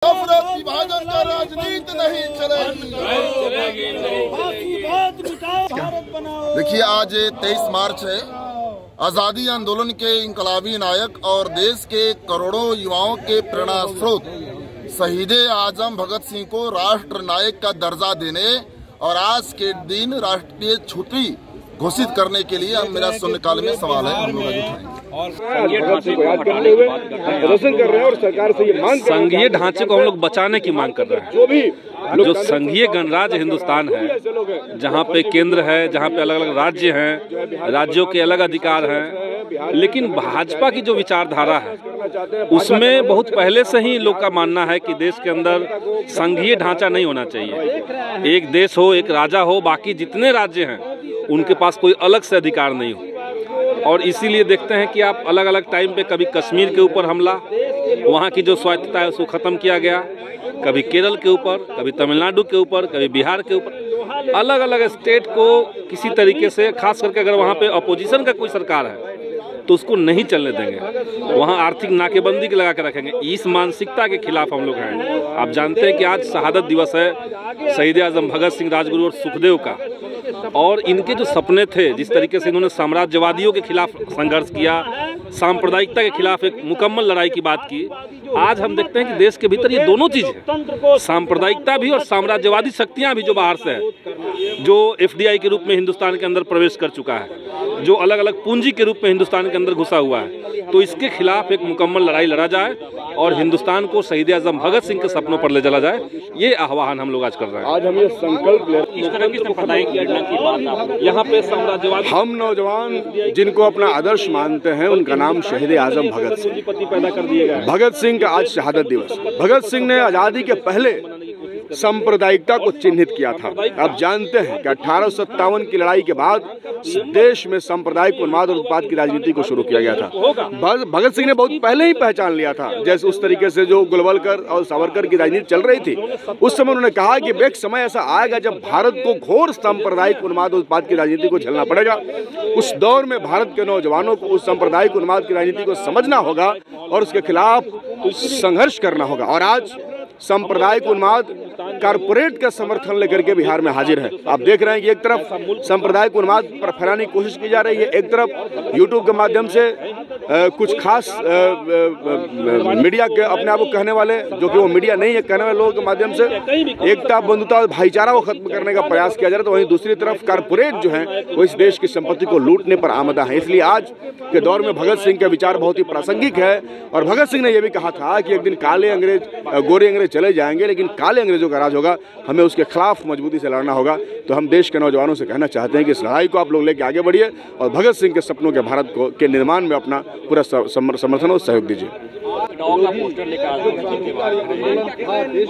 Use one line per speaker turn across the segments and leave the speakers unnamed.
विभाजन का राजनीति नहीं चलेगी। देखिए, आज 23 मार्च है। आजादी आंदोलन के इंकलाबी नायक और देश के करोड़ों युवाओं के प्रेरणा स्रोत शहीद आजम भगत सिंह को राष्ट्र नायक का दर्जा देने और आज के दिन राष्ट्रीय छुट्टी घोषित करने के लिए मेरा शून्यकाल में सवाल है, हम लोग उठाएंगे।
और प्रदर्शन कर रहे हैं और सरकार से ये मांग, संघीय ढांचे को हम लोग बचाने की मांग कर रहे हैं। जो संघीय गणराज्य हिंदुस्तान है, जहाँ पे केंद्र है, जहाँ पे अलग अलग राज्य हैं, राज्यों के अलग अधिकार हैं, लेकिन भाजपा की जो विचारधारा है उसमें बहुत पहले से ही लोग का मानना है कि देश के अंदर संघीय ढांचा नहीं होना चाहिए। एक देश हो, एक राजा हो, बाकी जितने राज्य हैं उनके पास कोई अलग से अधिकार नहीं हो। और इसीलिए देखते हैं कि आप अलग अलग टाइम पे कभी कश्मीर के ऊपर हमला, वहाँ की जो स्वायत्तता है उसको ख़त्म किया गया, कभी केरल के ऊपर, कभी तमिलनाडु के ऊपर, कभी बिहार के ऊपर, अलग अलग स्टेट को किसी तरीके से, खास करके अगर वहाँ पे अपोजिशन का कोई सरकार है तो उसको नहीं चलने देंगे, वहाँ आर्थिक नाकेबंदी के लगा के रखेंगे। इस मानसिकता के खिलाफ हम लोग हैं। आप जानते हैं कि आज शहादत दिवस है शहीद आजम भगत सिंह, राजगुरु और सुखदेव का, और इनके जो सपने थे, जिस तरीके से इन्होंने साम्राज्यवादियों के खिलाफ संघर्ष किया, सांप्रदायिकता के खिलाफ एक मुकम्मल लड़ाई की बात की, आज हम देखते हैं कि देश के भीतर ये दोनों चीज़ है, सांप्रदायिकता भी और साम्राज्यवादी शक्तियां भी जो बाहर से है, जो एफडीआई के रूप में हिंदुस्तान के अंदर प्रवेश कर चुका है, जो अलग अलग पूंजी के रूप में हिंदुस्तान के अंदर घुसा हुआ है। तो इसके खिलाफ एक मुकम्मल लड़ाई लड़ा जाए और हिंदुस्तान को शहीद आजम भगत सिंह के सपनों पर ले चला जाए, ये आह्वान हम लोग आज कर रहे हैं।
आज हम ये संकल्प ले
यहाँ पे साम्राज्यवादी,
हम नौजवान जिनको अपना आदर्श मानते हैं उनका नाम शहीद आजम भगत सिंह
पैदा कर दिए गए।
भगत सिंह का आज शहादत दिवस। भगत सिंह ने आज़ादी के पहले सांप्रदायिकता को चिन्हित किया था। आप जानते हैं कि 1857 की लड़ाई के बाद देश में सांप्रदायिक उन्माद और उत्पाद की राजनीति को शुरू किया गया था। भगत सिंह ने बहुत पहले ही पहचान लिया था, जैसे उस तरीके से जो गोलवलकर और सावरकर की राजनीति चल रही थी, उस समय उन्होंने कहा कि एक समय ऐसा आएगा जब भारत को घोर सांप्रदायिक उन्माद और उत्पाद की राजनीति को झेलना पड़ेगा। उस दौर में भारत के नौजवानों को उस सांप्रदायिक उन्माद की राजनीति को समझना होगा और उसके खिलाफ संघर्ष करना होगा। और आज सांप्रदायिक उन्माद कारपोरेट का समर्थन लेकर के बिहार में हाजिर है। आप देख रहे हैं कि एक तरफ सांप्रदायिक उन्माद पर फैलाने की कोशिश की जा रही है, एक तरफ यूट्यूब के माध्यम से कुछ खास मीडिया के अपने आप को कहने वाले, जो कि वो मीडिया नहीं है, कहने वाले लोगों के माध्यम से एकता, बंधुता और भाईचारा को खत्म करने का प्रयास किया जा रहा है। तो वहीं दूसरी तरफ कारपोरेट जो है वो इस देश की संपत्ति को लूटने पर आमदा है। इसलिए आज के दौर में भगत सिंह के विचार बहुत ही प्रासंगिक है। और भगत सिंह ने यह भी कहा था कि एक दिन काले अंग्रेज, गोरे अंग्रेज चले जाएंगे, लेकिन काले अंग्रेजों का राज होगा, हमें उसके खिलाफ मजबूती से लड़ना होगा। तो हम देश के नौजवानों से कहना चाहते हैं कि इस लड़ाई को आप लोग लेके आगे बढ़िए और भगत सिंह के सपनों के भारत को के निर्माण में अपना पूरा समर्थन और सहयोग दीजिए।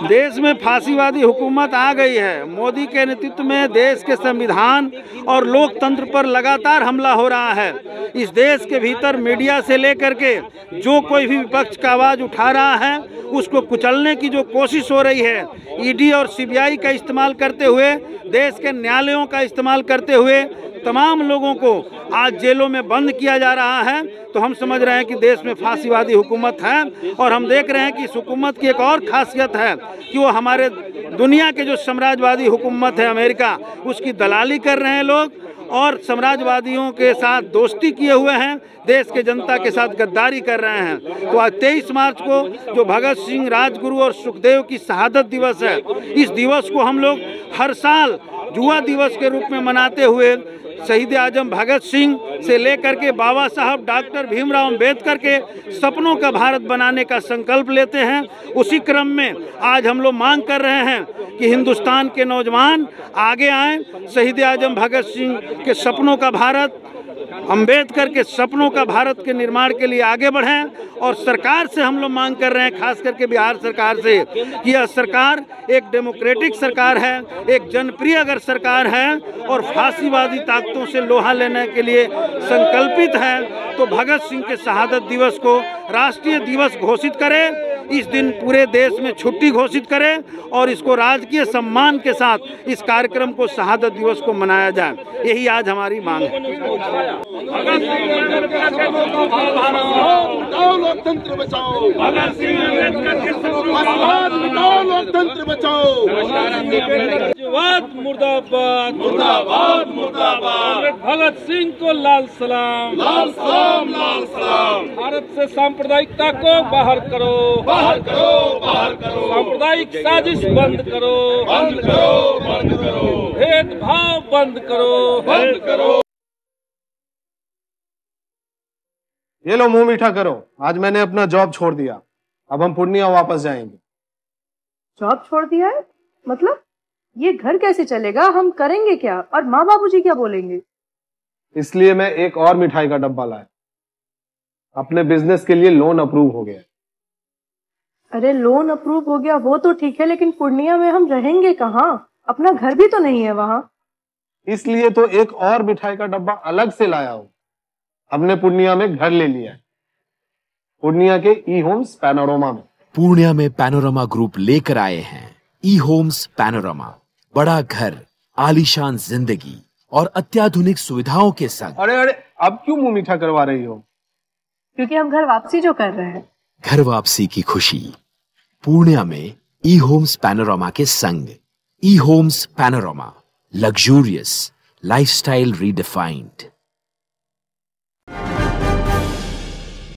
देश में फांसीवादी हुकूमत आ गई है। मोदी के नेतृत्व में देश के संविधान और लोकतंत्र पर लगातार हमला हो रहा है। इस देश के भीतर मीडिया से लेकर के जो कोई भी विपक्ष का आवाज़ उठा रहा है उसको कुचलने की जो कोशिश हो रही है, ईडी और सीबीआई का इस्तेमाल करते हुए, देश के न्यायालयों का इस्तेमाल करते हुए तमाम लोगों को आज जेलों में बंद किया जा रहा है। तो हम समझ रहे हैं कि देश में फांसीवादी हुकूमत है। और हम देख रहे हैं कि इस हुकूमत की एक और खासियत है कि वो हमारे दुनिया के जो साम्राज्यवादी हुकूमत है अमेरिका, उसकी दलाली कर रहे हैं लोग और साम्राज्यवादियों के साथ दोस्ती किए हुए हैं, देश के जनता के साथ गद्दारी कर रहे हैं। तो आज 23 मार्च को जो भगत सिंह, राजगुरु और सुखदेव की शहादत दिवस है, इस दिवस को हम लोग हर साल युवा दिवस के रूप में मनाते हुए शहीद आजम भगत सिंह से लेकर के बाबा साहब डॉक्टर भीमराव अम्बेडकर के सपनों का भारत बनाने का संकल्प लेते हैं। उसी क्रम में आज हम लोग मांग कर रहे हैं कि हिंदुस्तान के नौजवान आगे आएं, शहीद आजम भगत सिंह के सपनों का भारत, अम्बेडकर के सपनों का भारत के निर्माण के लिए आगे बढ़ें। और सरकार से हम लोग मांग कर रहे हैं, खास करके बिहार सरकार से, कि यह सरकार एक डेमोक्रेटिक सरकार है, एक जनप्रिय अगर सरकार है और फांसीवादी ताकतों से लोहा लेने के लिए संकल्पित है, तो भगत सिंह के शहादत दिवस को राष्ट्रीय दिवस घोषित करें। इस दिन पूरे देश में छुट्टी घोषित करें और इसको राजकीय सम्मान के साथ इस कार्यक्रम को शहादत दिवस को मनाया जाए। यही आज हमारी मांग है।
लोकतंत्र बचाओ, लोकतंत्र बचाओ,
मुर्दाबाद मुर्दाबाद मुर्दाबाद। भगत सिंह को लाल सलाम,
लाल सलाम, लाल सलाम।
भारत से सांप्रदायिकता को बाहर करो,
बाहर करो, बाहर करो।
सांप्रदायिक साजिश बंद करो,
बंद करो, बंद करो।
भेदभाव बंद करो,
बंद करो।
ये लो मुंह मीठा करो, आज मैंने अपना जॉब छोड़ दिया, अब हम पूर्णिया वापस जाएंगे।
जॉब छोड़ दिया है? मतलब ये घर कैसे चलेगा? हम करेंगे क्या? और माँ बाबूजी क्या बोलेंगे?
इसलिए मैं एक और मिठाई का डब्बा लाया। अपने बिजनेस के लिए लोन अप्रूव हो गया।
अरे लोन अप्रूव हो गया वो तो ठीक है, लेकिन पूर्णिया में हम रहेंगे कहाँ? अपना घर भी तो नहीं है वहाँ।
इसलिए तो एक और मिठाई का डब्बा अलग से लाया हूँ। हमने पूर्णिया में घर ले लिया है, पूर्णिया के ई होम्स पैनोरमा में।
पूर्णिया में पैनोरमा ग्रुप लेकर आए हैं ई होम्स पैनोरमा। बड़ा घर, आलीशान जिंदगी और अत्याधुनिक सुविधाओं के संग।
अरे अरे, अब क्यों मुंह मीठा करवा रही हो?
क्योंकि हम घर वापसी जो कर रहे हैं।
घर वापसी की खुशी पूर्णिया में ई होम्स पैनोरमा के संग। ई homes panorama, luxurious lifestyle redefined.